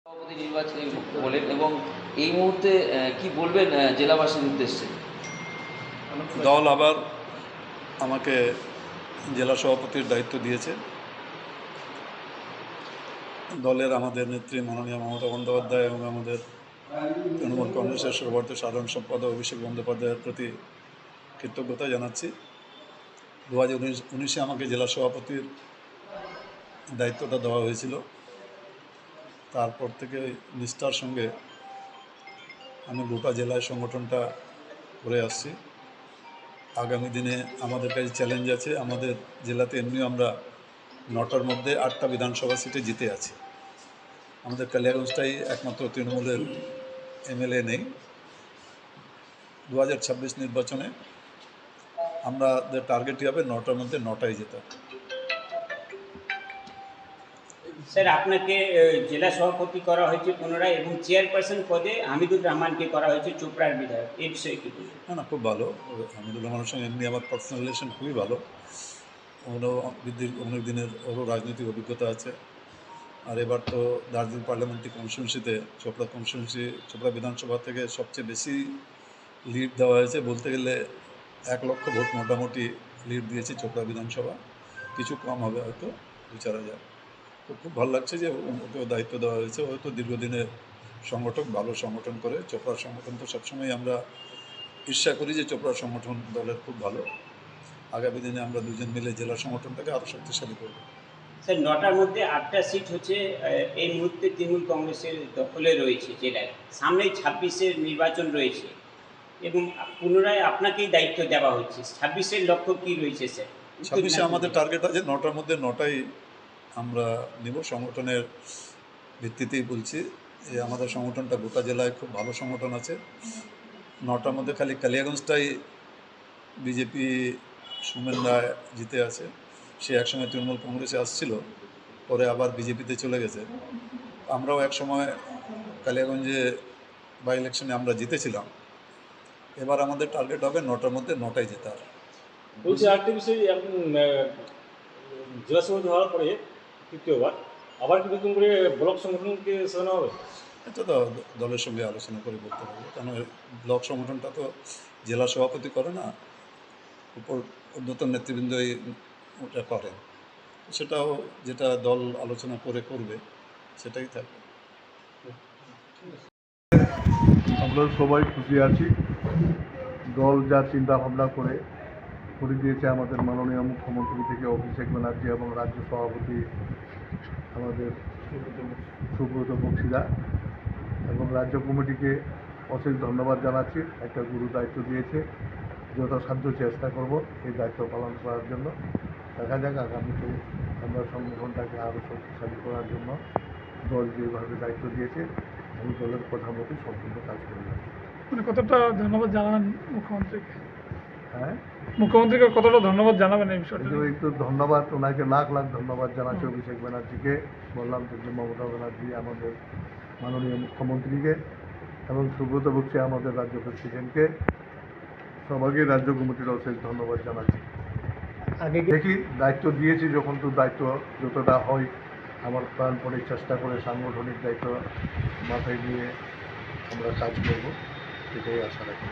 সভাপতি নির্বাচনে বলেন এবং এই মুহূর্তে কি বলবেন জেলাবাসীর উদ্দেশ্যে? দল আবার আমাকে জেলা সভাপতির দায়িত্ব দিয়েছে। দলের আমাদের নেত্রী মাননীয় মমতা বন্দ্যোপাধ্যায় এবং আমাদের তৃণমূল কংগ্রেসের সর্বভারত সাধারণ সম্পাদক অভিষেক বন্দ্যোপাধ্যায়ের প্রতি কৃতজ্ঞতা জানাচ্ছি। 2019-এ আমাকে জেলা সভাপতির দায়িত্বটা দেওয়া হয়েছিল। তারপর থেকে নিষ্ঠার সঙ্গে আমি গোটা জেলায় সংগঠনটা করে আসছি। আগামী দিনে আমাদের কাছে চ্যালেঞ্জ আছে। আমাদের জেলাতে এমনিও আমরা 9টার মধ্যে 8টা বিধানসভা সিটে জিতে আছি। আমাদের কালিয়াগঞ্জটাই একমাত্র তৃণমূলের এমএলএ নেই। 2026 নির্বাচনে আমাদের টার্গেটই হবে 9টার মধ্যে 9টাই জেতা। স্যার, আপনাকে জেলা সভাপতি করা হয়েছে পুনরায় এবং চেয়ারপারসন পদে হামিদুর রহমানকে করা হয়েছে চোপড়ার বিধায়ক। এই বিষয়ে কি বলবেন? না, খুব ভালো। হামিদুর রহমানের সঙ্গে এমনি আমার পার্সোনাল রিলেশন খুবই ভালো। ওরও অনেক দিনের ওরও রাজনৈতিক অভিজ্ঞতা আছে। আর এবার তো দার্জিলিং পার্লামেন্টারি কনস্টিটিউয়েন্সিতে চোপড়া বিধানসভা থেকে সবচেয়ে বেশি লিড দেওয়া হয়েছে। বলতে গেলে 1 লক্ষ ভোট মোটামুটি লিড দিয়েছে চোপড়া বিধানসভা। কিছু কম হবে হয়তো 2-4 হাজার। তো খুব ভালো লাগছে যে ওকেও দায়িত্ব দেওয়া হয়েছে। হয়তো দীর্ঘদিনের সংগঠক, ভালো সংগঠন করে। চোপড়ার সংগঠন তো সবসময় আমরা ঈর্ষা করি যে চোপড়ার সংগঠন দলের খুব ভালো। আগামী দিনে আমরা দুজন মিলে জেলা সংগঠনটাকে আরও শক্তিশালী করব। স্যার, 9টার মধ্যে 8টা সিট হচ্ছে এই মুহূর্তে তৃণমূল কংগ্রেসের দখলে রয়েছে জেলায়। সামনেই 26-এর নির্বাচন রয়েছে এবং পুনরায় আপনাকেই দায়িত্ব দেওয়া হচ্ছে। 26-এর লক্ষ্য কী রয়েছে স্যার? 26-এ আমাদের টার্গেট আছে 9টার মধ্যে 9টাই আমরা নিব। সংগঠনের ভিত্তিতেই বলছি যে আমাদের সংগঠনটা গোটা জেলায় খুব ভালো সংগঠন আছে। 9টার মধ্যে খালি কালিয়াগঞ্জটাই বিজেপি সুমেন রায় জিতে আছে। সে একসময় তৃণমূল কংগ্রেসে আসছিল, পরে আবার বিজেপিতে চলে গেছে। আমরাও একসময় কালিয়াগঞ্জে বাই ইলেকশনে আমরা জিতেছিলাম। এবার আমাদের টার্গেট হবে 9টার মধ্যে 9টাই জেতার। বলছি আরেকটি বিষয়, এখন জেলা সভাপতি হওয়ার পরে তৃতীয়বার আবার কি নতুন করে ব্লক সংগঠনকে সাজানো হবে? এটা তো দলের সঙ্গে আলোচনা করে বলতে হবে, কারণ ব্লক সংগঠনটা তো জেলা সভাপতি করে না, ঊর্ধ্বতন নেতৃবৃন্দই ওটা করেন। সেটাও যেটা দল আলোচনা করে করবে সেটাই থাকবে। আমরা সবাই খুশি আছি। দল যা চিন্তা ভাবনা করে দিয়েছে আমাদের মাননীয় মুখ্যমন্ত্রী থেকে অভিষেক ব্যানার্জি এবং রাজ্য সভাপতি আমাদের সুব্রত বক্সিরা এবং রাজ্য কমিটিকে অশেষ ধন্যবাদ জানাচ্ছি। একটা গুরু দায়িত্ব দিয়েছে, যথাসাধ্য চেষ্টা করব এই দায়িত্ব পালন করার জন্য। দেখা যাক আগামীতে আমরা সংগঠনটাকে আরও শক্তিশালী করার জন্য দল যেভাবে দায়িত্ব দিয়েছে আমি দলের কথা মতো সম্পূর্ণ কাজ করে যাচ্ছি। মানে কতটা ধন্যবাদ জানাবেন মুখ্যমন্ত্রীকে? হ্যাঁ, মুখ্যমন্ত্রীকে কতটা ধন্যবাদ জানাবেন এই বিষয়টা? একটু ধন্যবাদ, ওনাকে লাখ লাখ ধন্যবাদ জানাচ্ছি অভিষেক ব্যানার্জিকে। বললাম যে মমতা ব্যানার্জি আমাদের মাননীয় মুখ্যমন্ত্রীকে এবং সুব্রত বক্সী আমাদের রাজ্য প্রেসিডেন্টকে, সবাইকে রাজ্য কমিটির অশেষ ধন্যবাদ জানাচ্ছি। আগে দেখি দায়িত্ব দিয়েছি যখন, তো দায়িত্ব যতটা হয় আমার প্রাণপণে চেষ্টা করে সাংগঠনিক দায়িত্ব মাথায় নিয়ে আমরা কাজ করব, এটাই আশা রাখি।